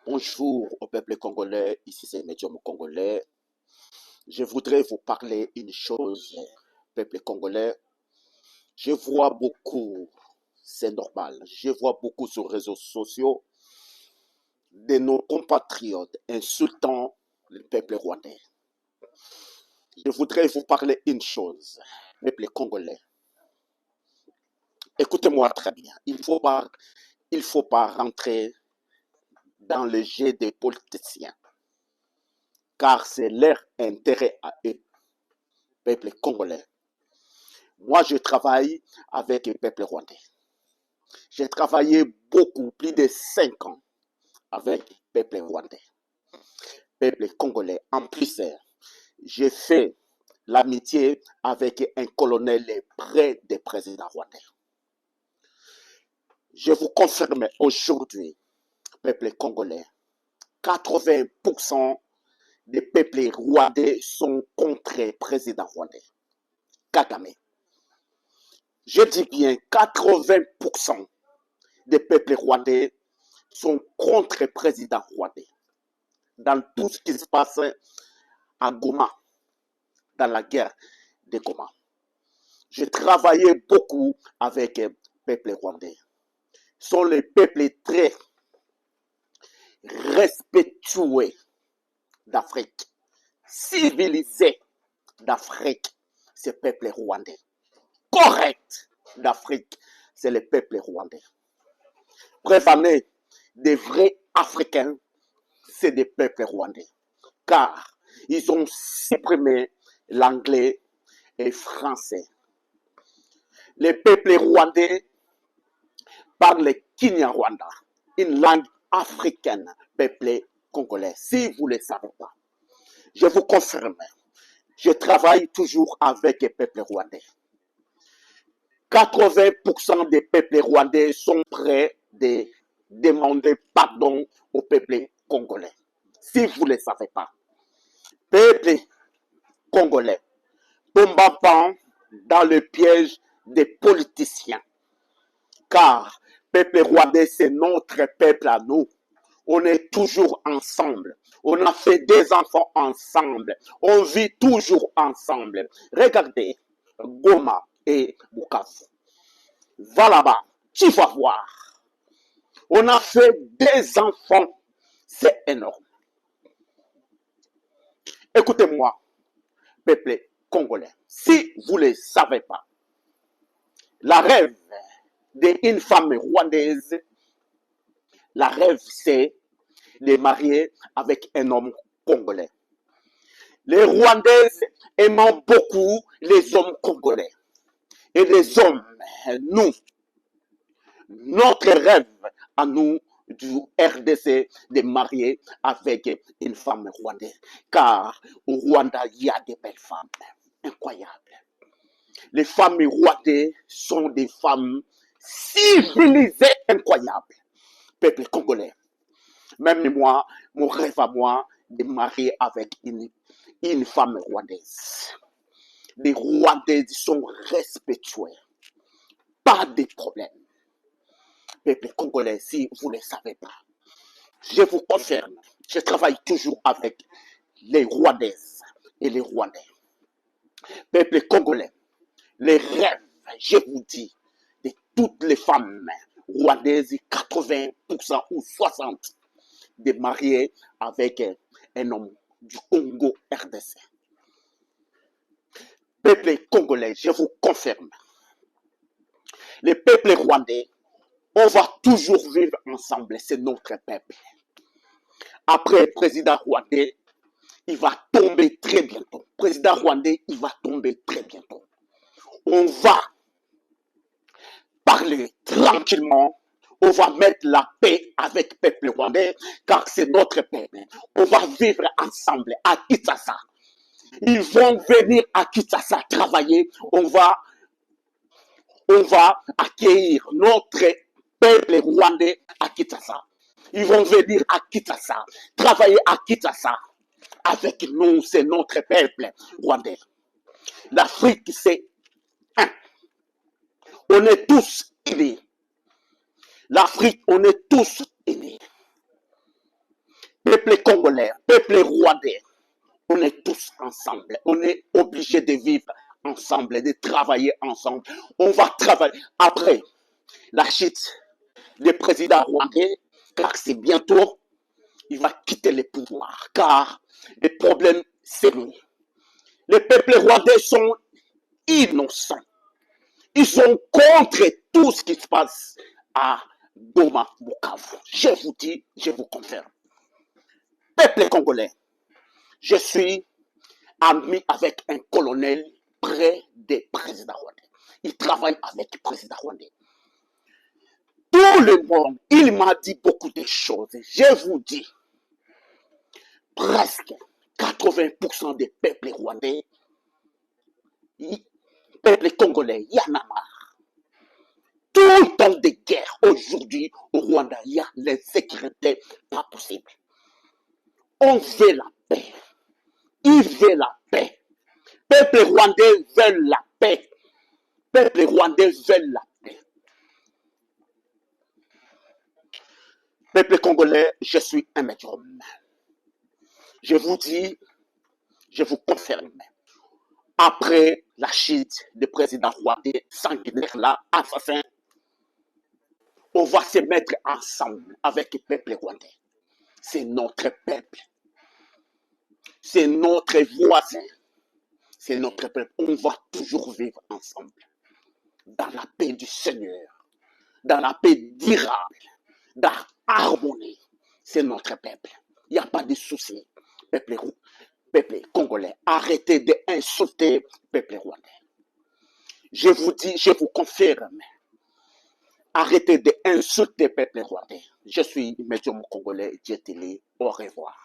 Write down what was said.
Bonjour au peuple congolais, ici c'est Médium congolais. Je voudrais vous parler une chose, peuple congolais. Je vois beaucoup, c'est normal, je vois beaucoup sur les réseaux sociaux de nos compatriotes insultant le peuple rwandais. Je voudrais vous parler une chose, peuple congolais. Écoutez-moi très bien, il faut pas rentrer dans le jeu des politiciens, car c'est leur intérêt à eux, peuple congolais. Moi, je travaille avec le peuple rwandais. J'ai travaillé beaucoup, plus de 5 ans avec le peuple rwandais, peuple congolais. En plus, j'ai fait l'amitié avec un colonel près des présidents rwandais. Je vous confirme aujourd'hui, peuple congolais, 80% des peuples rwandais sont contre le président rwandais, Kagame. Je dis bien 80% des peuples rwandais sont contre le président rwandais. Dans tout ce qui se passe à Goma, dans la guerre de Goma. J'ai travaillé beaucoup avec le peuple rwandais. Ce sont les peuples très respectueux d'Afrique, civilisés d'Afrique, ce peuple rwandais. Correct d'Afrique, c'est le peuple rwandais. Prévenez, des vrais Africains, c'est des peuples rwandais. Car ils ont supprimé l'anglais et le français. Les peuples rwandais parlent le Kinyarwanda, une langue africaine, peuple congolais. Si vous ne le savez pas, je vous confirme, je travaille toujours avec les peuples rwandais. 80% des peuples rwandais sont prêts de demander pardon au peuple congolais. Si vous ne le savez pas, peuple congolais, tomba pas dans le piège des politiciens. Car peuple rwandais, c'est notre peuple à nous. On est toujours ensemble. On a fait des enfants ensemble. On vit toujours ensemble. Regardez Goma et Bukavu. Va là-bas, tu vas voir. On a fait des enfants. C'est énorme. Écoutez-moi, peuple congolais. Si vous ne le savez pas, la rêve d'une femme rwandaise, la rêve, c'est de marier avec un homme congolais. Les Rwandaises aiment beaucoup les hommes congolais. Et les hommes, nous, notre rêve à nous du RDC de marier avec une femme rwandaise. Car au Rwanda, il y a des belles femmes incroyables. Les femmes rwandaises sont des femmes civilisées incroyables. Peuple congolais. Même moi, mon rêve à moi, de marier avec une femme rwandaise. Les Rwandaises sont respectueux. Pas de problème. Peuple congolais, si vous ne le savez pas, je vous confirme, je travaille toujours avec les Rwandaises et les Rwandais. Peuple congolais, les rêves, je vous dis, de toutes les femmes rwandaises, 80% ou 60%, de marier avec un homme du Congo RDC. Peuple congolais, je vous confirme, les peuples rwandais, on va toujours vivre ensemble, c'est notre peuple. Après le président rwandais, il va tomber très bientôt. Le président rwandais, il va tomber très bientôt. On va parler tranquillement. On va mettre la paix avec le peuple rwandais, car c'est notre peuple. On va vivre ensemble à Kinshasa. Ils vont venir à Kinshasa travailler. On va accueillir notre peuple rwandais à Kinshasa. Ils vont venir à Kinshasa, travailler à Kinshasa. Avec nous, c'est notre peuple rwandais. L'Afrique, c'est un. On est tous unis. L'Afrique, on est tous unis. peuple congolais, peuple rwandais, on est tous ensemble. On est obligés de vivre ensemble, de travailler ensemble. On va travailler. Après la chute du président rwandais, car c'est bientôt, il va quitter le pouvoir, car le problème, c'est lui. Les peuples rwandais sont innocents. Ils sont contre tout ce qui se passe à Goma, Bukavu. Je vous dis, je vous confirme. Peuple congolais, je suis ami avec un colonel près des présidents rwandais. Il travaille avec le président rwandais. Tout le monde, il m'a dit beaucoup de choses. Je vous dis, presque 80% des peuples rwandais, peuple congolais, il y en a marre. Tout le temps de guerre aujourd'hui au Rwanda, il y a l'insécurité pas possible. On veut la paix. Ils veulent la paix. Peuple rwandais veut la paix. Peuple rwandais veut la paix. Peuple congolais, je suis un médium. Je vous dis, je vous confirme, après la chute du président rwandais sanguinaire là, assassin, on va se mettre ensemble avec le peuple rwandais. C'est notre peuple. C'est notre voisin. C'est notre peuple. On va toujours vivre ensemble. Dans la paix du Seigneur. Dans la paix durable. Dans l'harmonie. C'est notre peuple. Il n'y a pas de souci. Peuple congolais. Arrêtez d'insulter le peuple rwandais. Je vous dis, je vous confirme. Arrêtez d'insulter le peuple rwandais. Je suis médium congolais. Dieu te lit. Au revoir.